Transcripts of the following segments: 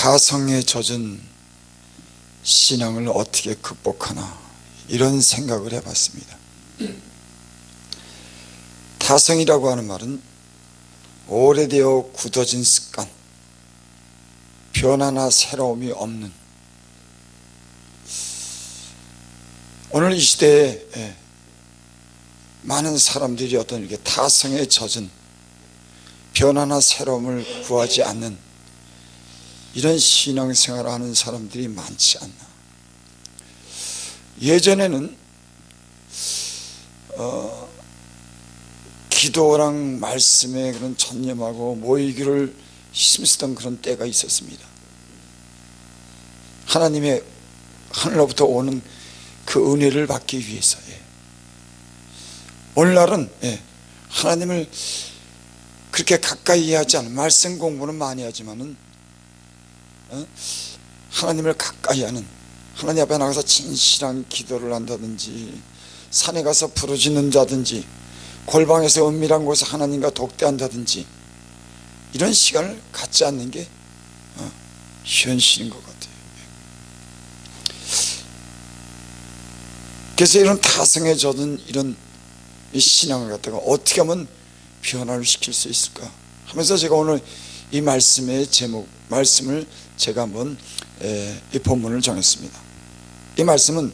타성에 젖은 신앙을 어떻게 극복하나 이런 생각을 해봤습니다. 타성이라고 하는 말은 오래되어 굳어진 습관, 변화나 새로움이 없는, 오늘 이 시대에 많은 사람들이 어떤 이렇게 타성에 젖은 변화나 새로움을 구하지 않는 이런 신앙생활을 하는 사람들이 많지 않나. 예전에는 기도랑 말씀에 그런 전념하고 모이기를 힘쓰던 그런 때가 있었습니다. 하나님의 하늘로부터 오는 그 은혜를 받기 위해서. 오늘날은 하나님을 그렇게 가까이 하지 않은, 말씀 공부는 많이 하지만은 하나님을 가까이 하는, 하나님 앞에 나가서 진실한 기도를 한다든지, 산에 가서 부르짖는다든지, 골방에서 은밀한 곳에서 하나님과 독대한다든지, 이런 시간을 갖지 않는 게 현실인 것 같아요. 그래서 이런 타성에 젖은 이런 신앙을 갖다가 어떻게 하면 변화를 시킬 수 있을까 하면서 제가 오늘 이 말씀의 제목, 말씀을 제가 한번 이 본문을 정했습니다. 이 말씀은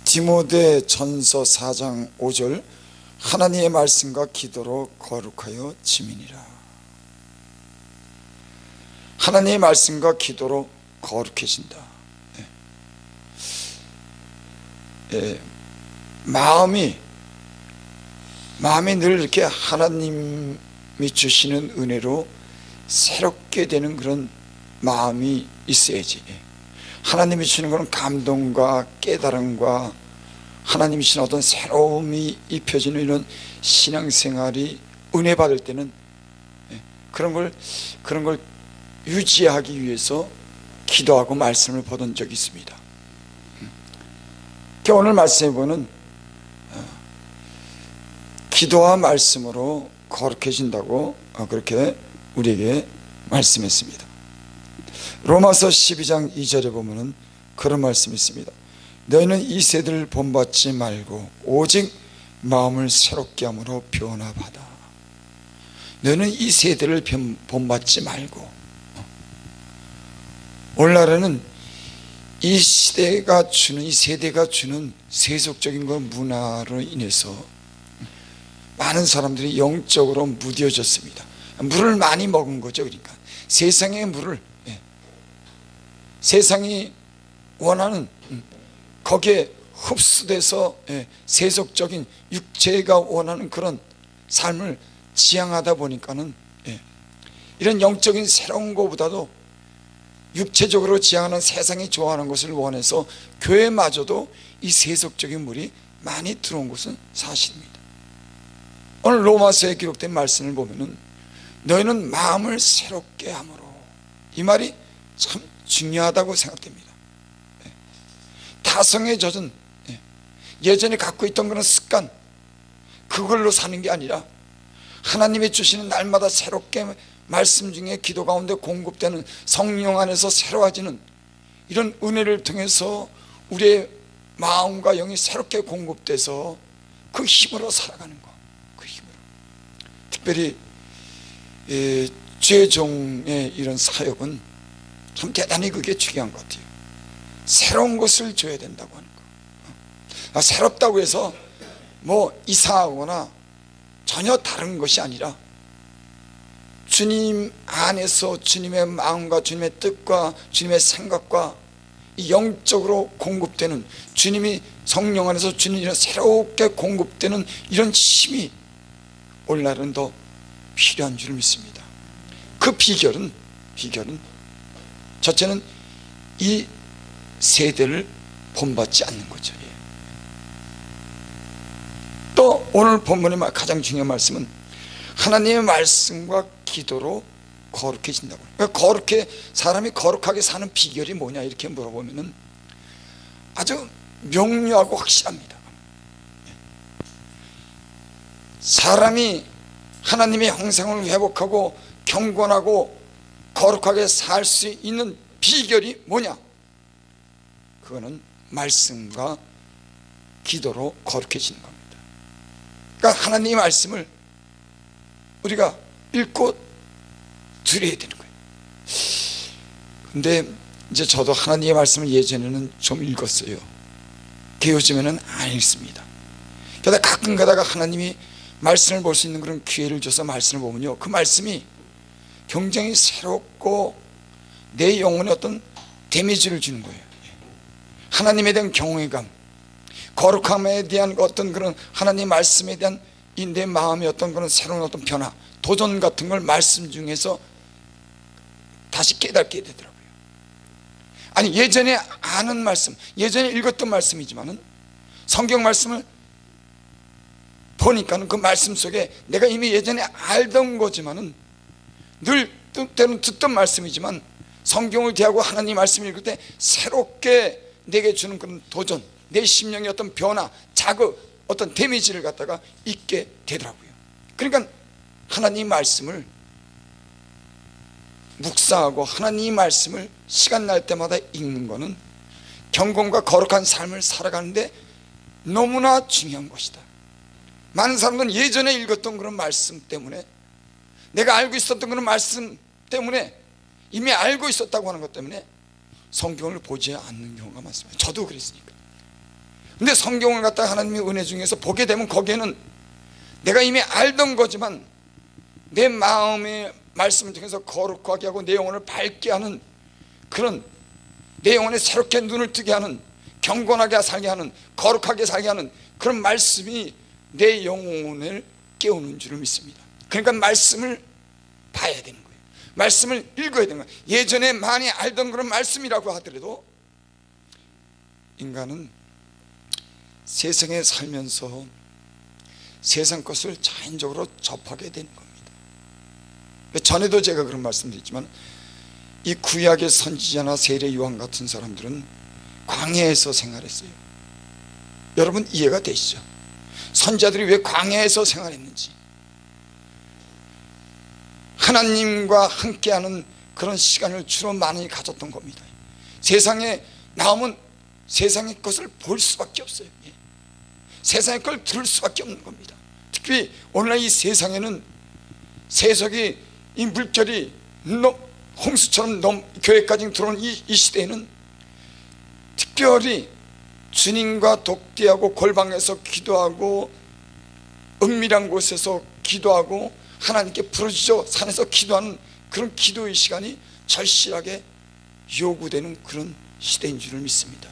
디모데 전서 4장 5절, 하나님의 말씀과 기도로 거룩하여 지민이라. 하나님의 말씀과 기도로 거룩해진다. 마음이 늘 이렇게 하나님이 주시는 은혜로 새롭게 되는 그런 마음이 있어야지. 하나님이 주시는 것은 감동과 깨달음과 하나님이 주시는 어떤 새로움이 입혀지는 이런 신앙생활이 은혜 받을 때는 그런 걸 유지하기 위해서 기도하고 말씀을 보던 적이 있습니다. 오늘 말씀해 보는 기도와 말씀으로 거룩해진다고 그렇게 우리에게 말씀했습니다. 로마서 12장 2절에 보면은 그런 말씀이 있습니다. 너희는 이 세대를 본받지 말고 오직 마음을 새롭게 함으로 변화받아. 너희는 이 세대를 본받지 말고. 오늘날에는 이 시대가 주는, 이 세대가 주는 세속적인 그 문화로 인해서 많은 사람들이 영적으로 무뎌졌습니다. 물을 많이 먹은 거죠. 그러니까 세상의 물을, 세상이 원하는 거기에 흡수돼서 세속적인 육체가 원하는 그런 삶을 지향하다 보니까는 이런 영적인 새로운 것보다도 육체적으로 지향하는, 세상이 좋아하는 것을 원해서 교회마저도 이 세속적인 물이 많이 들어온 것은 사실입니다. 오늘 로마서에 기록된 말씀을 보면은 너희는 마음을 새롭게 함으로, 이 말이 참 중요하다고 생각됩니다. 타성에 젖은 예전에 갖고 있던 그런 습관, 그걸로 사는 게 아니라 하나님이 주시는 날마다 새롭게 말씀 중에 기도 가운데 공급되는 성령 안에서 새로워지는 이런 은혜를 통해서 우리의 마음과 영이 새롭게 공급돼서 그 힘으로 살아가는 것, 그 힘으로. 특별히 죄종의 이런 사역은 참 대단히 그게 중요한 것 같아요. 새로운 것을 줘야 된다고 하는 거. 새롭다고 해서 뭐 이상하거나 전혀 다른 것이 아니라 주님 안에서 주님의 마음과 주님의 뜻과 주님의 생각과 영적으로 공급되는, 주님이 성령 안에서 주는 이런 새롭게 공급되는 이런 힘이 오늘날은 더 필요한 줄 믿습니다. 그 비결은 첫째는 이 세대를 본받지 않는 거죠. 또 오늘 본문의 가장 중요한 말씀은 하나님의 말씀과 기도로 거룩해진다고. 그러니까 사람이 거룩하게 사는 비결이 뭐냐 이렇게 물어보면은 아주 명료하고 확실합니다. 사람이 하나님의 형상을 회복하고 경건하고 거룩하게 살 수 있는 비결이 뭐냐? 그거는 말씀과 기도로 거룩해지는 겁니다. 그러니까 하나님의 말씀을 우리가 읽고 드려야 되는 거예요. 근데 이제 저도 하나님의 말씀을 예전에는 좀 읽었어요. 요즘에는 안 읽습니다. 그러다 가끔 가다가 하나님이 말씀을 볼 수 있는 그런 기회를 줘서 말씀을 보면요, 그 말씀이 굉장히 새롭고 내 영혼에 어떤 데미지를 주는 거예요. 하나님에 대한 경외감, 거룩함에 대한 어떤 그런 하나님 말씀에 대한 이 내 마음의 어떤 그런 새로운 어떤 변화, 도전 같은 걸 말씀 중에서 다시 깨닫게 되더라고요. 아니, 예전에 아는 말씀, 예전에 읽었던 말씀이지만은 성경 말씀을 보니까는 그 말씀 속에 내가 이미 예전에 알던 거지만은 늘 때는 듣던 말씀이지만 성경을 대하고 하나님 말씀을 읽을 때 새롭게 내게 주는 그런 도전, 내 심령의 어떤 변화, 자극, 어떤 데미지를 갖다가 잊게 되더라고요. 그러니까 하나님 말씀을 묵상하고 하나님 말씀을 시간 날 때마다 읽는 것은 경건과 거룩한 삶을 살아가는데 너무나 중요한 것이다. 많은 사람들은 예전에 읽었던 그런 말씀 때문에, 내가 알고 있었던 그런 말씀 때문에, 이미 알고 있었다고 하는 것 때문에 성경을 보지 않는 경우가 많습니다. 저도 그랬으니까. 근데 성경을 갖다가 하나님의 은혜 중에서 보게 되면 거기에는 내가 이미 알던 거지만 내 마음의 말씀을 통해서 거룩하게 하고 내 영혼을 밝게 하는, 그런 내 영혼에 새롭게 눈을 뜨게 하는, 경건하게 살게 하는, 거룩하게 살게 하는 그런 말씀이 내 영혼을 깨우는 줄을 믿습니다. 그러니까 말씀을 봐야 되는 거예요. 말씀을 읽어야 되는 거예요. 예전에 많이 알던 그런 말씀이라고 하더라도 인간은 세상에 살면서 세상 것을 자연적으로 접하게 되는 겁니다. 전에도 제가 그런 말씀드렸지만 이 구약의 선지자나 세례 요한 같은 사람들은 광야에서 생활했어요. 여러분 이해가 되시죠? 선지자들이 왜 광야에서 생활했는지, 하나님과 함께하는 그런 시간을 주로 많이 가졌던 겁니다. 세상에 나오면 세상의 것을 볼 수밖에 없어요. 세상의 걸 들을 수밖에 없는 겁니다. 특히 오늘날 이 세상에는 세속이, 이 물결이 홍수처럼 교회까지 들어오는 이 시대에는 특별히 주님과 독대하고 골방에서 기도하고 은밀한 곳에서 기도하고 하나님께 부르짖어 산에서 기도하는 그런 기도의 시간이 절실하게 요구되는 그런 시대인 줄을 믿습니다.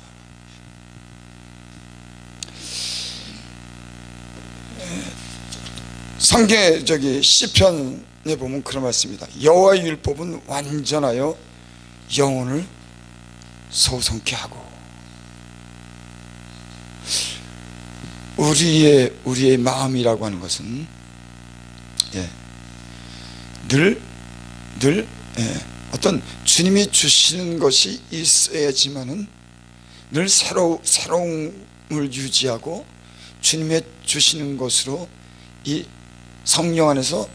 성경에 시편에 보면 그런 말씀입니다. 여호와의 율법은 완전하여 영혼을 소성케 하고. 우리의 마음이라고 하는 것은 늘 어떤 주님이 주시는 것이 있어야지만은 늘 새로움을 유지하고 주님의 주시는 것으로, 이 성령 안에서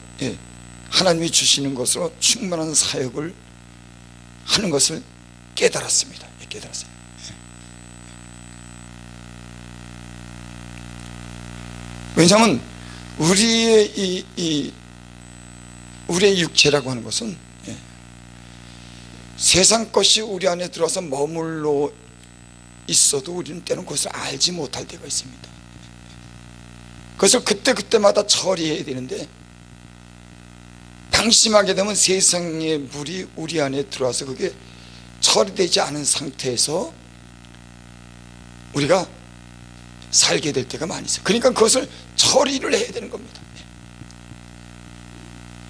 하나님이 주시는 것으로 충만한 사역을 하는 것을 깨달았습니다. 깨달았어요. 왜냐하면 우리의 육체라고 하는 것은 세상 것이 우리 안에 들어와서 머물러 있어도 우리는 때로는 그것을 알지 못할 때가 있습니다. 그것을 그때마다 처리해야 되는데, 방심하게 되면 세상의 물이 우리 안에 들어와서 그게 처리되지 않은 상태에서 우리가 살게 될 때가 많이 있어요. 그러니까 그것을 처리를 해야 되는 겁니다.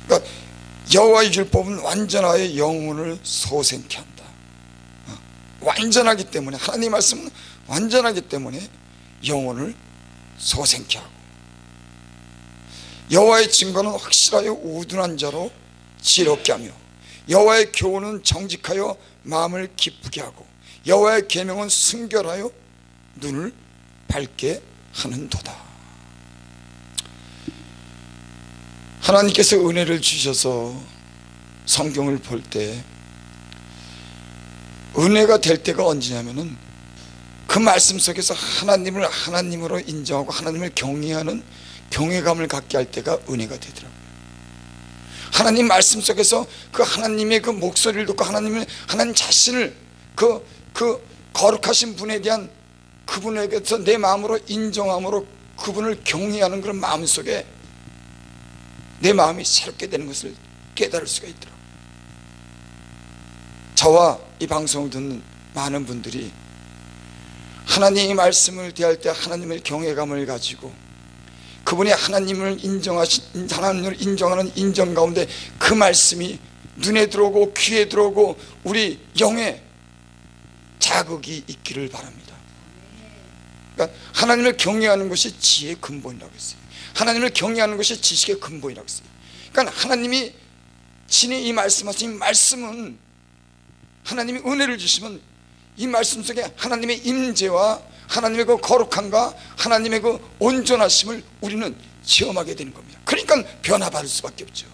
그러니까 여호와의 율법은 완전하여 영혼을 소생케 한다. 완전하기 때문에, 하나님 말씀은 완전하기 때문에 영혼을 소생케 하고, 여호와의 증거는 확실하여 우둔한 자로 지혜롭게 하며, 여호와의 교훈은 정직하여 마음을 기쁘게 하고, 여호와의 계명은 순결하여 눈을 밝게 하는도다. 하나님께서 은혜를 주셔서 성경을 볼 때 은혜가 될 때가 언제냐면은 그 말씀 속에서 하나님을 하나님으로 인정하고 하나님을 경외하는 경외감을 갖게 할 때가 은혜가 되더라고요. 하나님 말씀 속에서 그 하나님의 그 목소리를 듣고 하나님 자신을 그 거룩하신 분에 대한 그분에게서 내 마음으로 인정함으로 그분을 경외하는 그런 마음 속에 내 마음이 새롭게 되는 것을 깨달을 수가 있더라고요. 저와 이 방송을 듣는 많은 분들이 하나님의 말씀을 대할 때 하나님의 경외감을 가지고 그분이 하나님을 하나님을 인정하는 인정 가운데 그 말씀이 눈에 들어오고 귀에 들어오고 우리 영에 자극이 있기를 바랍니다. 그러니까 하나님을 경외하는 것이 지혜의 근본이라고 했어요. 하나님을 경외하는 것이 지식의 근본이라고 했어요. 그러니까 하나님이 친히 이 말씀하신 말씀은 하나님이 은혜를 주시면 이 말씀 속에 하나님의 임재와 하나님의 그 거룩함과 하나님의 그 온전하심을 우리는 체험하게 되는 겁니다. 그러니까 변화받을 수밖에 없죠.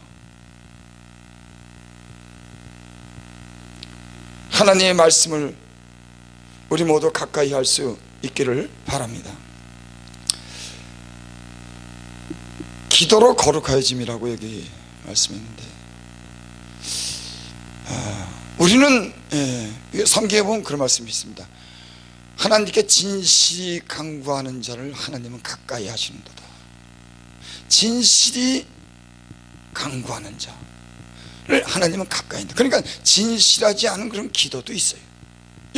하나님의 말씀을 우리 모두 가까이 할 수 있기를 바랍니다. 기도로 거룩해짐이라고 여기 말씀했는데 우리는 성경에 보면 그런 말씀이 있습니다. 하나님께 진실이 간구하는 자를 하나님은 가까이 하시는도다. 진실이 간구하는 자를 하나님은 가까이 한다. 그러니까 진실하지 않은 그런 기도도 있어요.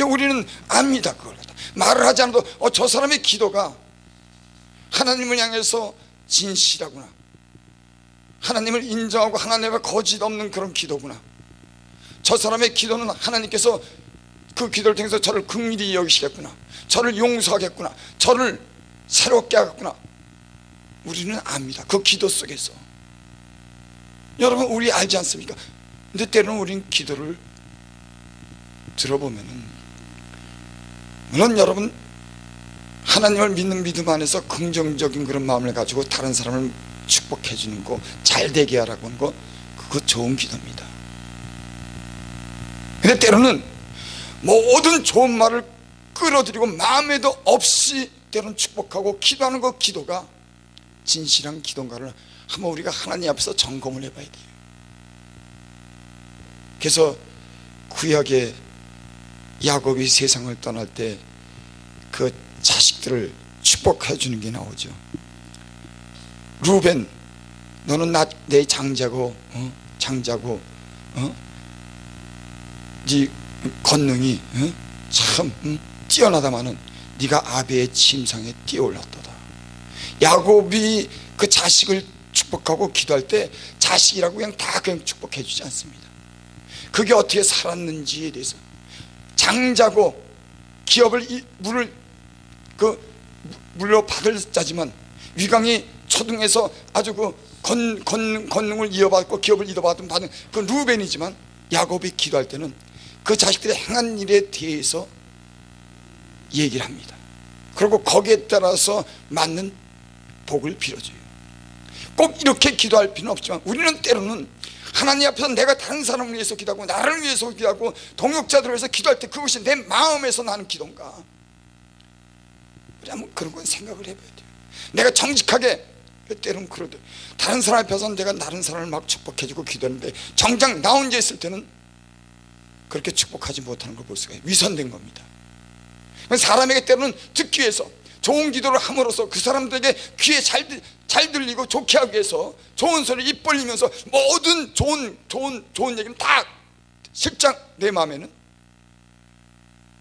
우리는 압니다. 그걸 말을 하지 않아도 저 사람의 기도가 하나님을 향해서 진실하구나, 하나님을 인정하고 하나님과 거짓 없는 그런 기도구나, 저 사람의 기도는 하나님께서 그 기도를 통해서 저를 긍휼히 여기시겠구나, 저를 용서하겠구나, 저를 새롭게 하겠구나. 우리는 압니다. 그 기도 속에서. 여러분, 우리 알지 않습니까? 근데 때로는 우리는 기도를 들어보면은, 물론 여러분 하나님을 믿는 믿음 안에서 긍정적인 그런 마음을 가지고 다른 사람을 축복해 주는 거, 잘 되게 하라고 하는 거, 그거 좋은 기도입니다. 근데 때로는 모든 좋은 말을 끌어들이고 마음에도 없이 때로는 축복하고 기도하는 그 기도가 진실한 기도인가를 한번 우리가 하나님 앞에서 점검을 해봐야 돼요. 그래서 구약의 야곱이 세상을 떠날 때 그 자식들을 축복해 주는 게 나오죠. 루벤, 너는 내 장자고 네 권능이 참 뛰어나다마는 네가 아비의 침상에 뛰어올랐도다. 야곱이 그 자식을 축복하고 기도할 때 자식이라고 그냥 다 그냥 축복해 주지 않습니다. 그게 어떻게 살았는지에 대해서, 장자고 기업을 물을 물려받을 자지만 위강이 초등에서 아주 그 권능을 이어받고 기업을 이어받은 그 루벤이지만, 야곱이 기도할 때는 그 자식들이 행한 일에 대해서 얘기를 합니다. 그리고 거기에 따라서 맞는 복을 빌어줘요. 꼭 이렇게 기도할 필요는 없지만 우리는 때로는 하나님 앞에서 내가 다른 사람을 위해서 기도하고 나를 위해서 기도하고 동역자들을 위해서 기도할 때 그것이 내 마음에서 나는 기도인가, 우리 한번 그런 건 생각을 해봐야 돼요. 내가 정직하게, 때로는 그러도 다른 사람 앞에서 내가 다른 사람을 막 축복해주고 기도하는데 정작 나 혼자 있을 때는 그렇게 축복하지 못하는 걸 볼 수가 있어요. 위선된 겁니다. 사람에게 때로는 듣기 위해서 좋은 기도를 함으로써 그 사람들에게 귀에 잘 들리고 좋게 하기 위해서 좋은 소리 입 벌리면서 모든 좋은 얘기는 다 실장 내 마음에는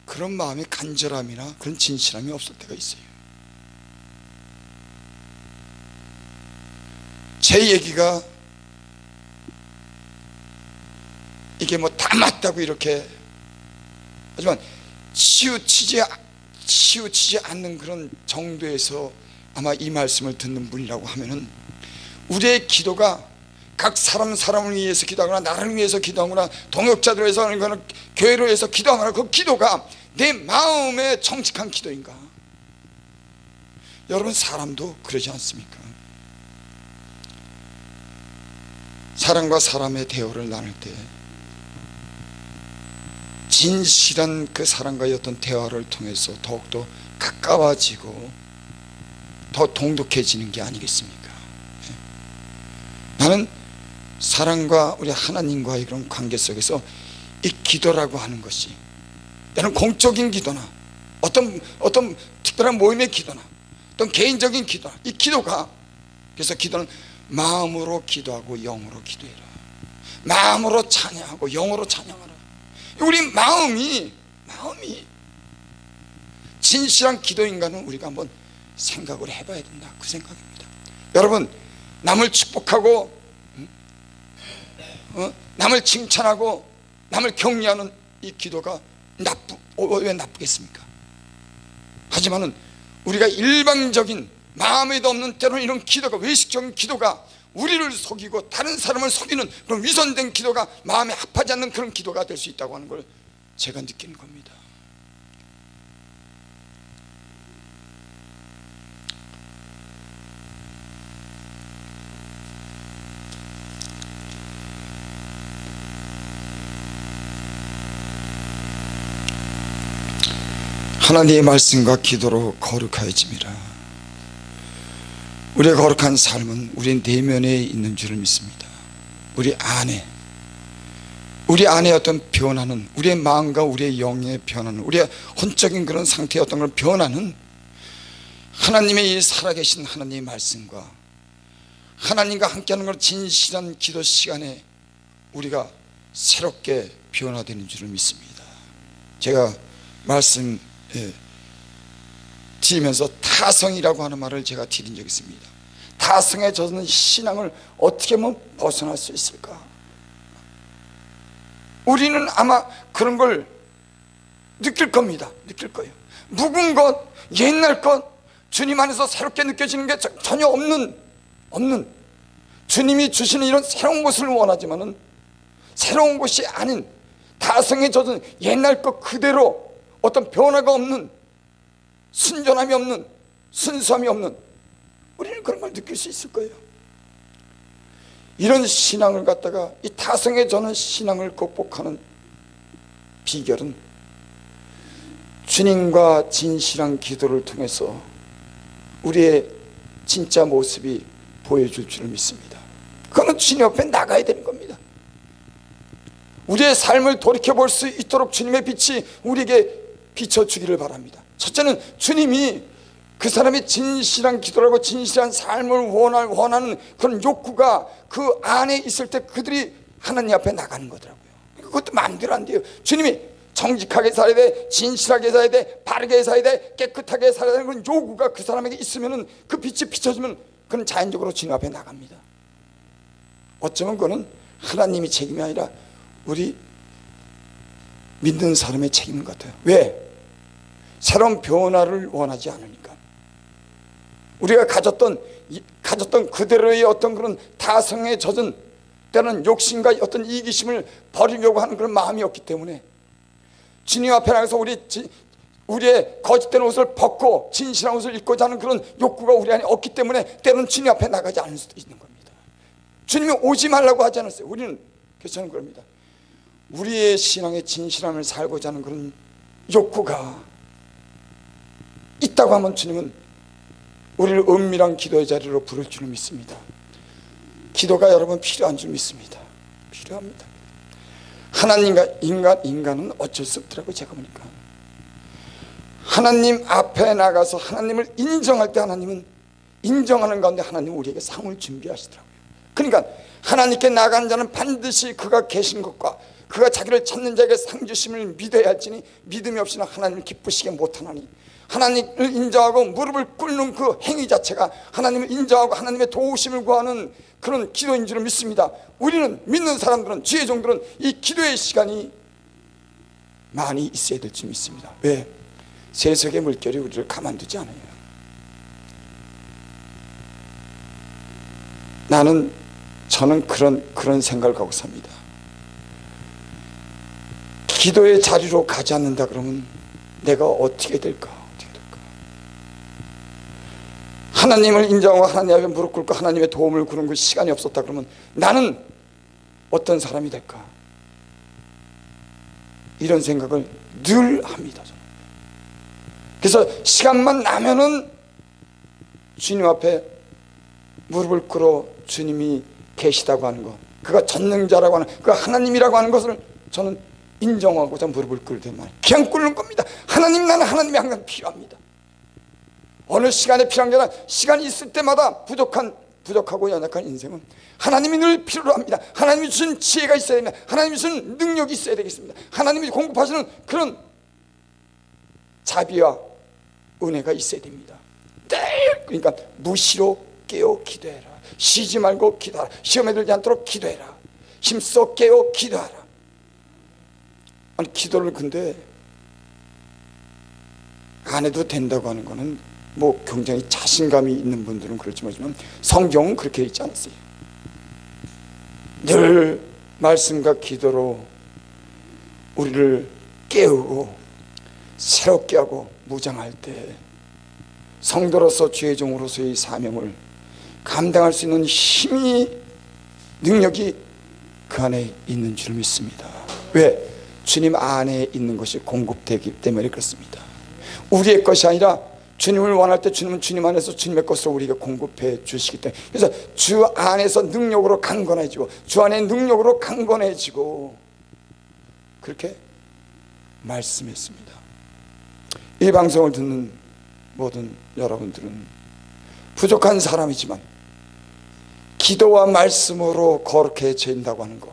그런 마음의 간절함이나 그런 진실함이 없을 때가 있어요. 제 얘기가 이게 뭐 다 맞다고 이렇게 하지만 치우치지 않는 그런 정도에서 아마 이 말씀을 듣는 분이라고 하면은 우리의 기도가 각 사람을 위해서 기도하거나 나를 위해서 기도하거나 동역자들을 위해서 하거나 교회를 위해서 기도하거나 그 기도가 내 마음의 정직한 기도인가? 여러분, 사람도 그러지 않습니까? 사람과 사람의 대화를 나눌 때 진실한 그 사람과의 어떤 대화를 통해서 더욱더 가까워지고 더 동독해지는 게 아니겠습니까? 나는 사랑과 우리 하나님과의 그런 관계 속에서 이 기도라고 하는 것이, 때는 공적인 기도나 어떤 특별한 모임의 기도나 어떤 개인적인 기도나, 이 기도가, 그래서 기도는 마음으로 기도하고 영으로 기도해라, 마음으로 찬양하고 영으로 찬양하라. 우리 마음이 진실한 기도인가는 우리가 한번 생각을 해봐야 된다, 그 생각입니다. 여러분, 남을 축복하고 남을 칭찬하고 남을 격려하는 이 기도가 왜 나쁘겠습니까? 하지만은 우리가 일방적인, 마음에도 없는, 때로는 이런 기도가, 외식적인 기도가 우리를 속이고 다른 사람을 속이는 그런 위선된 기도가, 마음에 합하지 않는 그런 기도가 될 수 있다고 하는 걸 제가 느끼는 겁니다. 하나님의 말씀과 기도로 거룩하여짐이라. 우리의 거룩한 삶은 우리 내면에 있는 줄을 믿습니다. 우리 안에 어떤 변화는, 우리의 마음과 우리의 영의 변화는, 우리의 혼적인 그런 상태의 어떤 그런 변화는 하나님의 이 살아계신 하나님의 말씀과 하나님과 함께하는 그런 진실한 기도 시간에 우리가 새롭게 변화되는 줄을 믿습니다. 제가 말씀 드리면서 타성이라고 하는 말을 제가 드린 적이 있습니다. 타성에 젖은 신앙을 어떻게 하면 벗어날 수 있을까? 우리는 아마 그런 걸 느낄 겁니다. 느낄 거예요. 묵은 것, 옛날 것, 주님 안에서 새롭게 느껴지는 게 전혀 없는 주님이 주시는 이런 새로운 것을 원하지만은 새로운 것이 아닌 타성에 젖은 옛날 것 그대로 어떤 변화가 없는, 순전함이 없는, 순수함이 없는, 우리는 그런 걸 느낄 수 있을 거예요. 이런 신앙을 갖다가, 이 타성에 젖은 신앙을 극복하는 비결은 주님과 진실한 기도를 통해서 우리의 진짜 모습이 보여줄 줄을 믿습니다. 그거는 주님 옆에 나가야 되는 겁니다. 우리의 삶을 돌이켜볼 수 있도록 주님의 빛이 우리에게 비춰주기를 바랍니다. 첫째는 주님이 그 사람이 진실한 기도라고 진실한 삶을 원하는 그런 욕구가 그 안에 있을 때 그들이 하나님 앞에 나가는 거더라고요. 그것도 마음대로 안 돼요. 주님이 정직하게 살아야 돼, 진실하게 살아야 돼, 바르게 살아야 돼, 깨끗하게 살아야 되는 그런 요구가 그 사람에게 있으면은, 그 빛이 비춰지면 그는 자연적으로 주님 앞에 나갑니다. 어쩌면 그거는 하나님이 책임이 아니라 우리 믿는 사람의 책임인 것 같아요. 왜? 새로운 변화를 원하지 않으니까. 우리가 가졌던 그대로의 어떤 그런 타성에 젖은, 때는 욕심과 어떤 이기심을 버리려고 하는 그런 마음이 없기 때문에, 주님 앞에 나가서 우리의 거짓된 옷을 벗고 진실한 옷을 입고자 하는 그런 욕구가 우리 안에 없기 때문에 때로는 주님 앞에 나가지 않을 수도 있는 겁니다. 주님이 오지 말라고 하지 않았어요. 우리는 그래서 그럽니다. 우리의 신앙의 진실함을 살고자 하는 그런 욕구가 있다고 하면 주님은 우리를 은밀한 기도의 자리로 부를 줄 믿습니다. 기도가 여러분 필요한 줄 믿습니다. 필요합니다. 하나님과 인간은 어쩔 수 없더라고요. 제가 보니까 하나님 앞에 나가서 하나님을 인정할 때 하나님은 인정하는 가운데 하나님은 우리에게 상을 준비하시더라고요. 그러니까 하나님께 나간 자는 반드시 그가 계신 것과 그가 자기를 찾는 자에게 상 주심을 믿어야 할지니 믿음이 없이는 하나님을 기쁘시게 못하나니, 하나님을 인정하고 무릎을 꿇는 그 행위 자체가 하나님을 인정하고 하나님의 도우심을 구하는 그런 기도인 줄을 믿습니다. 우리는, 믿는 사람들은, 주의 종들은 이 기도의 시간이 많이 있어야 될 줄 믿습니다. 왜? 세속의 물결이 우리를 가만두지 않아요. 저는 그런 생각을 갖고 삽니다. 기도의 자리로 가지 않는다 그러면 내가 어떻게 될까? 하나님을 인정하고 하나님 앞에 무릎 꿇고 하나님의 도움을 구하는 그 시간이 없었다 그러면 나는 어떤 사람이 될까? 이런 생각을 늘 합니다. 저는. 그래서 시간만 나면은 주님 앞에 무릎을 꿇어 주님이 계시다고 하는 것, 그가 전능자라고 하는, 그가 하나님이라고 하는 것을 저는 인정하고자 무릎을 꿇을 때만 그냥 꿇는 겁니다. 하나님, 나는 하나님이 항상 필요합니다. 어느 시간에 필요한 게 아니라 시간이 있을 때마다 부족하고 연약한 인생은 하나님이 늘 필요로 합니다. 하나님이 주신 지혜가 있어야 됩니다. 하나님이 주신 능력이 있어야 되겠습니다. 하나님이 공급하시는 그런 자비와 은혜가 있어야 됩니다. 늘 그러니까 무시로 깨어 기도해라. 쉬지 말고 기도하라. 시험에 들지 않도록 기도해라. 힘써 깨어 기도하라. 아니, 기도를 근데 안 해도 된다고 하는 거는 뭐 굉장히 자신감이 있는 분들은 그렇지 모르지만 성경은 그렇게 있지 않았어요. 늘 말씀과 기도로 우리를 깨우고 새롭게 하고 무장할 때 성도로서 주의 종으로서의 사명을 감당할 수 있는 힘이, 능력이 그 안에 있는 줄 믿습니다. 왜? 주님 안에 있는 것이 공급되기 때문에 그렇습니다. 우리의 것이 아니라 주님을 원할 때 주님은 주님 안에서 주님의 것으로 우리에게 공급해 주시기 때문에, 그래서 주 안에서 능력으로 강건해지고 주 안에 능력으로 강건해지고 그렇게 말씀했습니다. 이 방송을 듣는 모든 여러분들은 부족한 사람이지만 기도와 말씀으로 거룩해진다고 하는 것,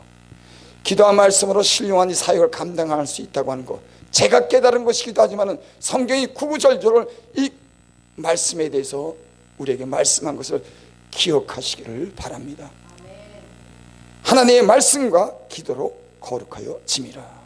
기도와 말씀으로 신령한 이 사역을 감당할 수 있다고 하는 것, 제가 깨달은 것이기도 하지만 성경이 구구절절을 이 말씀에 대해서 우리에게 말씀한 것을 기억하시기를 바랍니다. 하나님의 말씀과 기도로 거룩하여 짐이라.